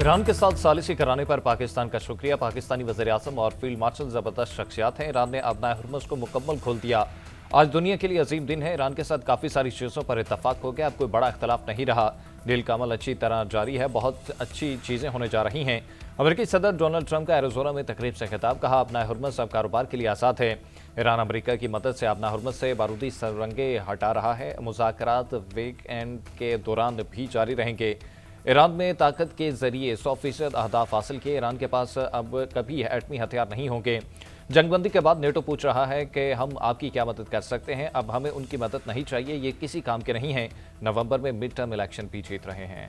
Iran के साथ सालिशी कराने पर पाकिस्तान का शुक्रिया। पाकिस्तानी वज़ीर-ए-आज़म और फील्ड मार्शल ज़बरदस्त शख्सियात हैं। ईरान ने अपना हुर्मुज़ को मुकम्मल खोल दिया। आज दुनिया के लिए अजीम दिन है। ईरान के साथ काफ़ी सारी चीज़ों पर इतफाक हो गया। अब कोई बड़ा इख्तलाफ नहीं रहा। डील का अमल अच्छी तरह जारी है। बहुत अच्छी चीज़ें होने जा रही हैं। अमेरिकी सदर डोनाल्ड ट्रंप का एरिज़ोना में तकरीब से खिताब। कहा, अपना हुर्मुज़ अब कारोबार के लिए आज़ाद है। ईरान अमेरिका की मदद से अपना हुर्मुज़ से बारूदी सुरंगें हटा रहा है। मुज़ाकरात वीकेंड के दौरान भी जारी रहेंगे। ईरान में ताकत के जरिए 100% अहदाफ हासिल किए। ईरान के पास अब कभी एटमी हथियार नहीं होंगे। जंगबंदी के बाद नेटो पूछ रहा है कि हम आपकी क्या मदद कर सकते हैं। अब हमें उनकी मदद नहीं चाहिए, ये किसी काम के नहीं हैं। नवंबर में मिड टर्म इलेक्शन भी जीत रहे हैं।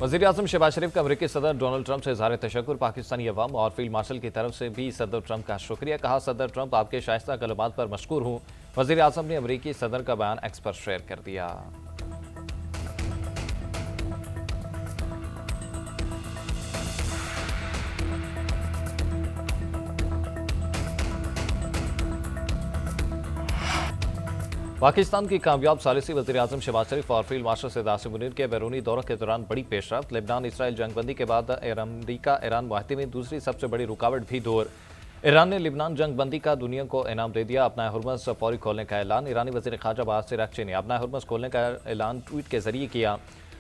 वज़ीर-ए-आज़म शहबाज शरीफ का अमेरिकी सदर डोनाल्ड ट्रंप से इज़हार तशक्कुर। पाकिस्तानी अवाम और फील्ड मार्शल की तरफ से भी सदर ट्रंप का शुक्रिया। कहा, सदर ट्रंप आपके शाइस्ता कलमात पर मशकूर हूँ। वज़ीर-ए-आज़म ने अमेरिकी सदर का बयान एक्स पर शेयर कर दिया। पाकिस्तान की कामयाब सालिसी वज़ीर-ए-आज़म शहबाज शरीफ और फील्ड मार्शल सैयद आसिम मुनीर के बैरूनी दौरे के दौरान बड़ी पेशरफ्त। लेबनान इसराइल जंगबंदी के बाद अमेरिका ईरान माहते में दूसरी सबसे बड़ी रुकावट भी दूर। ईरान ने लिबनान जंगबंदी का दुनिया को इनाम दे दिया। अपना हुर्मुज़ फौरी खोलने का ऐलान। ईरानी वज़ीर ख़ारजा बासिर अक़ची ने अपना हुर्मुज़ खोलने का ऐलान ट्वीट के जरिए किया।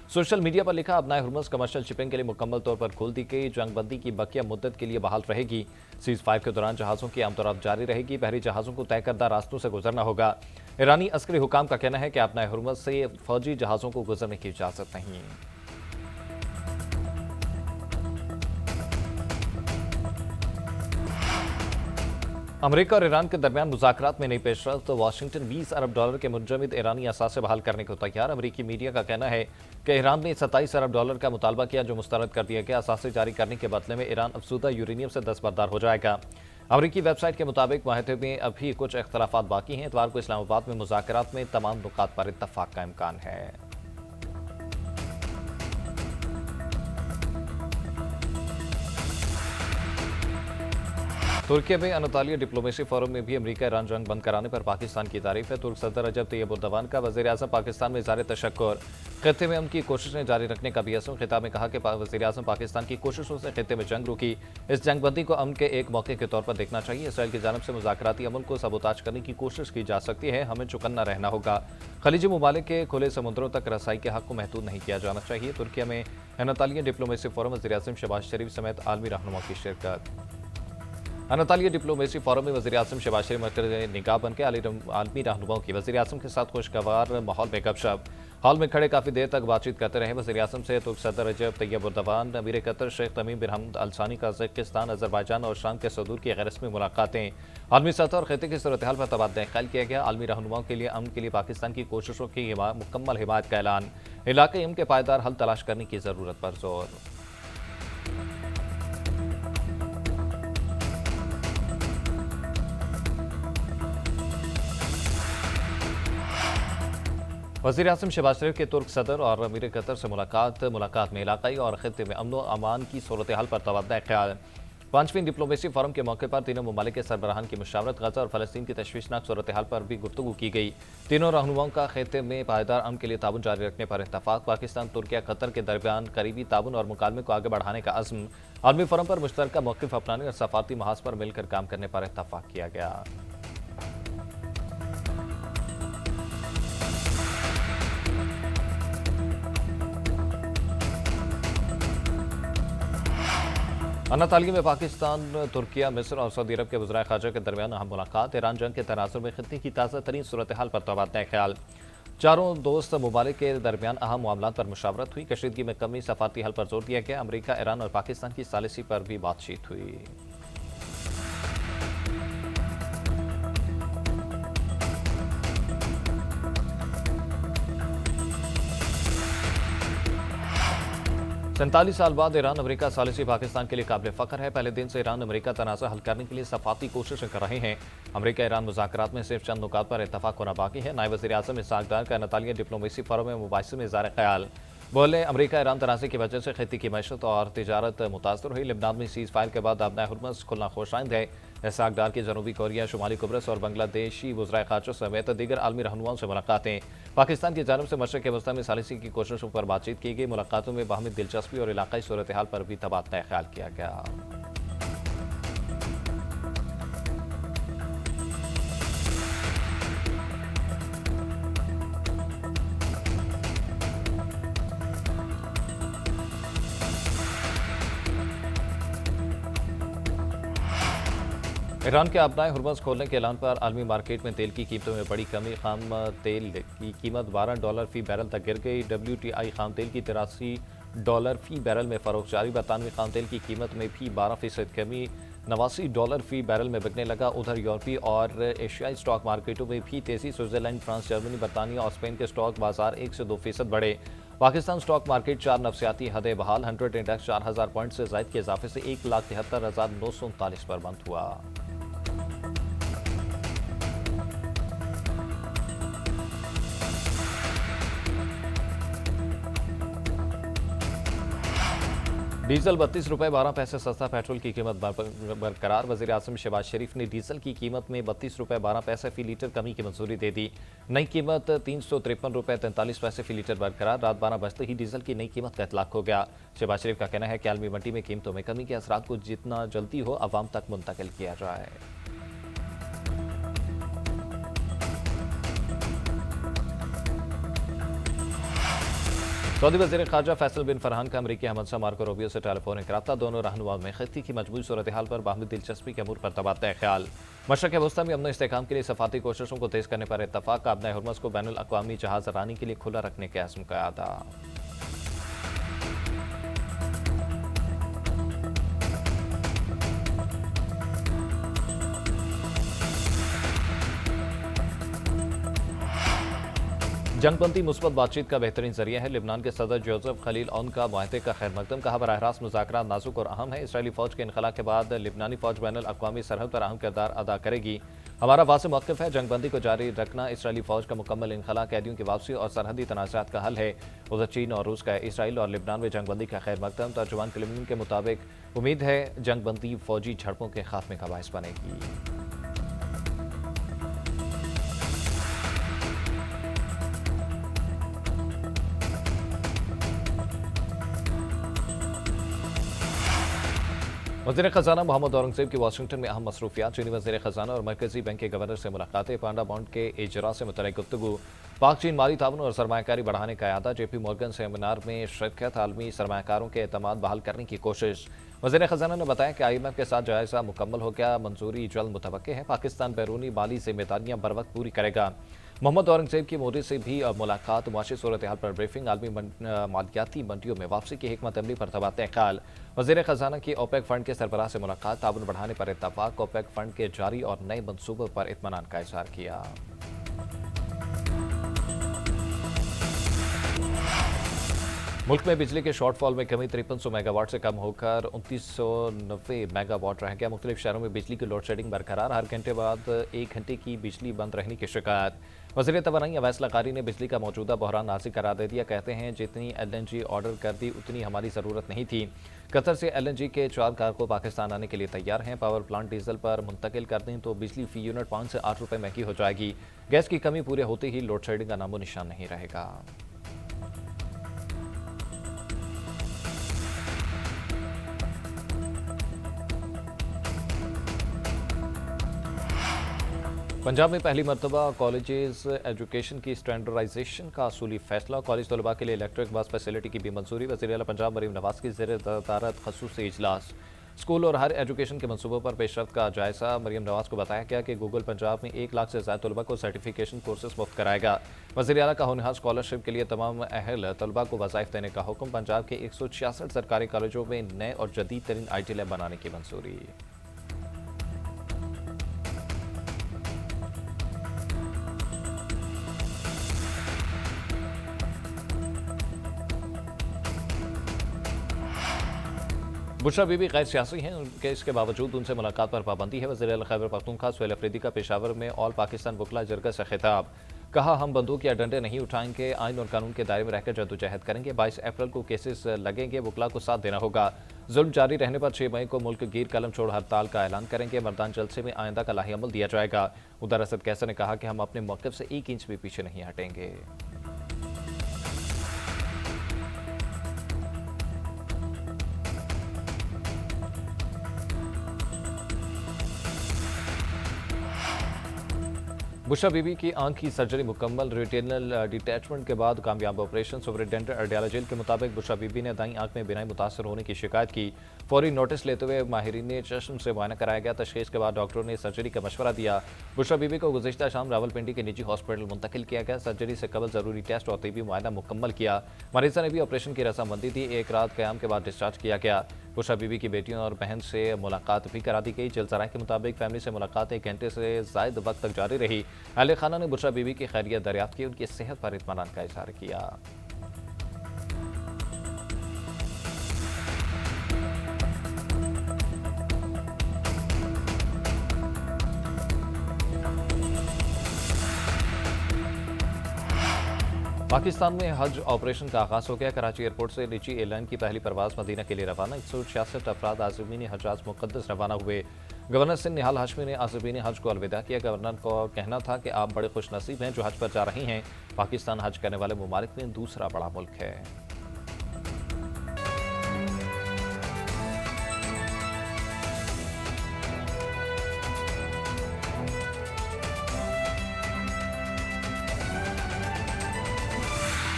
सोशल मीडिया पर लिखा, अपना हुर्मुज़ कमर्शियल शिपिंग के लिए मुकम्मल तौर पर खोल दी गई। जंगबंदी की बकिया मुद्दत के लिए बहाल रहेगी। सीज़ फायर के दौरान जहाज़ों की आमदोरफ्त जारी रहेगी। बहरी जहाज़ों को तय करदा रास्तों से गुजरना होगा। ईरानी अस्करी हुकाम का कहना है कि अपना हुर्मुज़ से फौजी जहाज़ों को गुजरने की इजाज़त नहीं। अमेरिका और ईरान के दरमियान मुज़ाकरात में नई पेशरफ्त। तो वाशिंगटन $20 अरब के मुंजमद ईरानी असासे बहाल करने को तैयार। अमेरिकी मीडिया का कहना है कि ईरान ने $27 अरब का मुतालबा किया, जो मुस्तरद कर दिया गया। असासे जारी करने के बदले में ईरान अफसूदा यूरेनियम से दस्तबरदार हो जाएगा। अमेरिकी वेबसाइट के मुताबिक माहते में अभी कुछ इख्तलाफात बाकी हैं। इतवार को इस्लामाबाद में मुज़ाकरात में तमाम नुकात पर इत्तफाक का इम्कान है। तुर्की में अनातोलिया डिप्लोमेसी फोरम में भी अमेरिका ईरान जंग बंद कराने पर पाकिस्तान की तारीफ है। तुर्क सदर रजब तैयब एर्दोगान का वज़ीर-ए-आज़म पाकिस्तान में इज़हार तशक्कुर। खित्ते में उनकी कोशिशें जारी रखने का भी असर। खिताब में कहा कि वज़ीर-ए-आज़म पाकिस्तान की कोशिशों से खित्ते में जंग रुकी। इस जंगबंदी को अमन के एक मौके के तौर पर देखना चाहिए। इसराइल की जानिब से मुज़ाकराती अमल को सबोताज करने की कोशिश की जा सकती है। हमें चौकन्ना रहना होगा। खलीजी ममालिक के खुले समुद्रों तक रसाई के हक को महदूद नहीं किया जाना चाहिए। तुर्की में अनातोलिया डिप्लोमेसी फोरम वज़ीर-ए-आज़म शहबाज शरीफ समेत आलमी रहनुमाओं की शिरकत। अनातोलिया डिप्लोमेसी फोरम में वज़ीर-ए-आज़म शहबाज शरीफ मरकज़ निगाह बनकर आलमी रहनुमाओं की वज़ीर-ए-आज़म के साथ खुशगवार माहौल में गपशप। हॉल में खड़े काफ़ी देर तक बातचीत करते रहे। वज़ीर-ए-आज़म से तुर्क सदर रजब तैयब एर्दोगान, अमीर कतर शेख तमीम बिन हमद अल सानी, कज़ाकिस्तान, अज़रबैजान और शाम के सदूर की गैर रस्मी मुलाकातें। आलमी सतह और खित्ते की सूरत हाल पर तबादला ख्याल किया गया। आलमी रहनुमाओं के लिए अमन के लिए पाकिस्तान की कोशिशों की मुकम्मल हिमायत का ऐलान। इलाक़ाई अमन के पायदार हल तलाश करने की ज़रूरत पर जोर। वज़ीर-ए-आज़म शहबाज शरीफ के तुर्क सदर और अमीर कतर से मुलाकात में इलाक़ाई और खित्ते में अमन व अमान की सूरत हाल पर तबादला ख्याल। पांचवीं डिप्लोमेसी फोरम के मौके पर तीनों ममालिक के सरबराहान की मुशावरत। गज़ा और फ़लस्तीन की तशवीशनाक सूरत हाल पर भी गुफ्तगू की गई। तीनों रहनुमाओं का खित्ते में पायदार अमन के लिए ताउन जारी रखने पर इत्तफाक। पाकिस्तान, तुर्की, कतर के दरमियान करीबी ताउन और मुकालमे को आगे बढ़ाने का अज़्म। आलमी फोरम पर मुश्तरका मौक़िफ़ अपनाने और सफ़ारती महाज पर मिलकर काम करने पर इत्तफाक किया गया। अनातोलिया में पाकिस्तान, तुर्की, मिस्र और सऊदी अरब के वज़राए ख़ारजा के दरमियान अहम मुलाकात। ईरान जंग के तनाज़ुर में खित्ते की ताज़ा तरीन सूरत हाल पर तबादला ख्याल। चारों दोस्त ममालिक के दरमियान अहम मामलात पर मुशावरत हुई। कशीदगी में कमी, सफ़ारती हल पर जोर दिया गया। अमेरिका, ईरान और पाकिस्तान की सालिसी पर भी बातचीत हुई। सैंतालीस साल बाद ईरान अमेरिका सालिसी पाकिस्तान के लिए काबिल फ़ख्र है। पहले दिन से ईरान अमेरिका तनाज़ा हल करने के लिए सफ़ाती कोशिशें कर रहे हैं। अमेरिका ईरान मुज़ाकरात में सिर्फ चंद नुकात पर इत्तफाक होना बाकी है। नायब वज़ीर-ए-आज़म इसहाक़ डार का अनातोलिया डिप्लोमेसी फोरम में मुबाहिसे में इज़हार ख्याल। बोले, अमेरिका ईरान तनाज़े की वजह से खित्ते की मैशत और तिजारत मुतासर हुई। लिबनान में सीज़ फायर के बाद अपना हुर्मुज़ खुलना खुशाइंद है। इसहाक डार की जनूबी कोरिया, शुमाली कुब्रस और बांग्लादेशी वज़राए ख़ारजा समेत दीगर आलमी रहनुमाओं से मुलाकातें। पाकिस्तान की जानब से मशरक़ वस्ती में सालिसी की कोशिशों पर बातचीत की गई। मुलाकातों में बाहमी दिलचस्पी और इलाक़ाई सूरत हाल पर भी तबादला ख्याल किया गया। ईरान के अपनाए हुर्मुज़ खोलने के ऐलान पर आलमी मार्केट में तेल की कीमतों में बड़ी कमी। खाम तेल की कीमत $12 फी बैरल तक गिर गई। WTI खाम तेल की $83 फी बैरल में फरोख्त जारी। बरतानवी खाम तेल की कीमत में भी 12% कमी, $89 फी बैरल में बिकने लगा। उधर यूरोपीय और एशियाई स्टॉक मार्केटों में भी तेजी। स्विट्जरलैंड, फ्रांस, जर्मनी, बरतानिया और स्पेन के स्टॉक बाजार 1 से 2% बढ़े। पाकिस्तान स्टॉक मार्केट 4 नफसियाती हदें बहाल। 100 इंडेक्स 4000 पॉइंट से जायद के इजाफे से 1,73,939 पर बंद हुआ। डीजल ₹32.12 सस्ता, पेट्रोल की कीमत बरकरार। वज़ीर आज़म शहबाज शरीफ ने डीजल की कीमत में ₹32.12 फी लीटर कमी की मंजूरी दे दी। नई कीमत ₹353.43 फी लीटर बरकरार। रात 12 बजते ही डीजल की नई कीमत का इतलाक हो गया। शहबाज शरीफ का कहना है कि आलमी मंडी में कीमतों में कमी के असरात को जितना जल्दी हो अवाम तक मुंतकिल किया जाए। सऊदी वज़ीर ख़ारजा फैसल बिन फरहान का अमरीकी हमसफ़र मार्को रूबियो से टेलीफोनिक रब्ता। दोनों रहनुमाओं में खित्ते की मजबूत सूरत हाल पर बाहमी दिलचस्पी के अमूर पर तबादला ख्याल। मशरक़ वस्ती में अमन इस्तेहकाम के लिए सफारती कोशिशों को तेज़ करने पर इत्तफ़ाक़। अपनाए हुर्मुज़ को बैनुल अक़वामी जहाज़ रानी के लिए खुला रखने के अज़्म का अदा। जंगबंदी मुस्बत बातचीत का बेहतरीन जरिया है। लिबनान के सदर जोसेफ खलील औन का मुआहदे का खैर मकदम। कहा, बराह रास्त मुज़ाकरात नाजुक और अहम है। इसराइली फ़ौज के इनखला के बाद लिबनानी फ़ौज बैनुल अक़वामी सरहद पर अहम किरदार अदा करेगी। हमारा वाज़ेह मौक़िफ़ है, जंगबंदी को जारी रखना इसराइली फ़ौज का मुकम्मल इनखला, कैदियों की वापसी और सरहदी तनाज़ात का हल है। उधर चीन और रूस का इसराइल और लिबनान में जंगबंदी का खैर मकदम। तर्जुमान क्रेमलिन के मुताबिक उम्मीद है जंगबंदी फ़ौजी झड़पों के खात्मे का बाइस बनेगी। वज़ीर ख़ज़ाना मोहम्मद औरंगज़ेब की वाशिंगटन में अहम मसरूफियात। चीनी वज़ीर ख़ज़ाना और मरकज़ी बैंक के गवर्नर से मुलाकातें। पांडा बॉन्ड के इजरा से मुतल्लिक़ गुफ्तगू। पाक चीन माली ताउन और सरमायाकारी बढ़ाने का इरादा। JP मॉर्गन सेमिनार में शिरकत। आलमी सरमायाकारों के एतमाद बहाल करने की कोशिश। वज़ीर ख़ज़ाना ने बताया कि IMF के साथ जायज़ा मुकम्मल हो गया, मंजूरी जल्द मुतवक्के है। पाकिस्तान बैरूनी माली जिम्मेदारियाँ बर वक्त पूरी करेगा। मोहम्मद औरंगज़ेब की मोदी से भी मुलाकात। मुआशी सूरत हाल पर ब्रीफिंग। आलमी मालियाती मंडियों में वापसी की हिकमत अमली पर तबादला ख्याल। वज़ीर ख़ज़ाना की OPEC फंड के सरबराह से मुलाकात। ताउन बढ़ाने पर इत्तफ़ाक़। OPEC फंड के जारी और नए मनसूबों पर इत्मीनान का इज़हार किया। मुल्क में बिजली के शॉर्टफॉल में कमी। 5300 मेगावाट से कम होकर 2990 मेगावाट रह गया। मुख्तलिफ शहरों में बिजली की लोड शेडिंग बरकरार। हर घंटे बाद 1 घंटे की बिजली बंद रहने की शिकायत। वज़ीर तवानाई अवैस लकारी ने बिजली का मौजूदा बहरान नाज़िक करार दे दिया। कहते हैं जितनी LNG ऑर्डर कर दी उतनी हमारी ज़रूरत नहीं थी। कतर से LNG के 4 कारगो पाकिस्तान आने के लिए तैयार हैं। पावर प्लांट डीजल पर मुंतकिल कर दें तो बिजली फी यूनिट 5 से 8 रुपये महंगी हो जाएगी। गैस की कमी पूरे होते ही लोड शेडिंग का नामो निशान नहीं रहेगा। पंजाब में पहली मरतबा कॉलेजेस एजुकेशन की स्टैंडर्डाइजेशन का असूली फैसला। कॉलेज तलबा के लिए इलेक्ट्रिक बस फैसिलिटी की भी मंजूरी। वज़ीर आला पंजाब मरीम नवाज की ज़ेर-ए-सदारत ख़ुसूसी इजलास। स्कूल और हायर एजुकेशन के मनसूबों पर पेशरफ्त का जायज़ा। मरीम नवाज को बताया गया कि गूगल पंजाब में 1 लाख से ज़्यादा तलबा को सर्टिफिकेशन कोर्सेज मुफ्त कराएगा। वज़ीर आला का होनहार स्कॉलरशिप के लिए तमाम अहल तलबा को वज़ाइफ देने का हुक्म। पंजाब के 166 सरकारी कॉलेजों में नए और जदीद तरीन IT लैब बनाने की मंजूरी। बुशरा बीबी गैर सियासी हैं, उनके इसके बावजूद उनसे मुलाकात पर पाबंदी है। वज़ीर आला खैबर पख्तूनख्वा सुहेल अफरीदी का पेशावर में ऑल पाकिस्तान वकला जरगा से खिताब। कहा, हम बंदूक या डंडे नहीं उठाएंगे, आइन और कानून के दायरे में रहकर जद्दोजहद करेंगे। 22 अप्रैल को केसेस लगेंगे, वकला को साथ देना होगा। जुल्म जारी रहने पर 6 मई को मुल्क गिर कलम छोड़ हड़ताल का ऐलान करेंगे। मर्दान जलसे में आइंदा का लाही अमल दिया जाएगा। उधर असद कैसर ने कहा कि हम अपने मौक़िफ़ से 1 इंच भी पीछे नहीं हटेंगे। बुशरा बीबी की आंख की सर्जरी मुकम्मल। रेटिनल डिटैचमेंट के बाद कामयाब ऑपरेशन। सुपरिटेंडेंट अडयाला जेल के मुताबिक बुशरा बीबी ने दाईं आंख में बिनाई मुतासर होने की शिकायत की। फौरी नोटिस लेते हुए माहिरीन चश्म से मुआयना कराया गया। तशखीस के बाद डॉक्टरों ने सर्जरी का मशवरा दिया। बुशरा बीबी को गुज़िश्ता शाम रावलपिंडी के निजी हॉस्पिटल मुंतकिल किया गया। सर्जरी से कबल जरूरी टेस्ट और तबी मुआयना मुकम्मल किया। मरीजा ने भी ऑपरेशन की रजामंदी दी। 1 रात क़याम के बाद डिस्चार्ज किया गया। बुशरा बीबी की बेटियों और बहन से मुलाकात भी करा दी गई। जलसराय के मुताबिक फैमिली से मुलाकात 1 घंटे से ज़ायद वक्त तक जारी रही। अहले खाना ने बुशरा बीबी की खैरियत दरियाफ्त की, उनकी सेहत पर इत्मीनान का इज़हार किया। पाकिस्तान में हज ऑपरेशन का आगाज हो गया। कराची एयरपोर्ट से निजी एयरलाइन की पहली परवाज मदीना के लिए रवाना। 166 अफराद आज़मीन हज मुक़द्दस रवाना हुए। गवर्नर सिंध निहाल हाशमी ने आज़मीन हज को अलविदा किया। गवर्नर को कहना था कि आप बड़े खुशनसीब हैं जो हज पर जा रही हैं। पाकिस्तान हज करने वाले ममालिक में दूसरा बड़ा मुल्क है।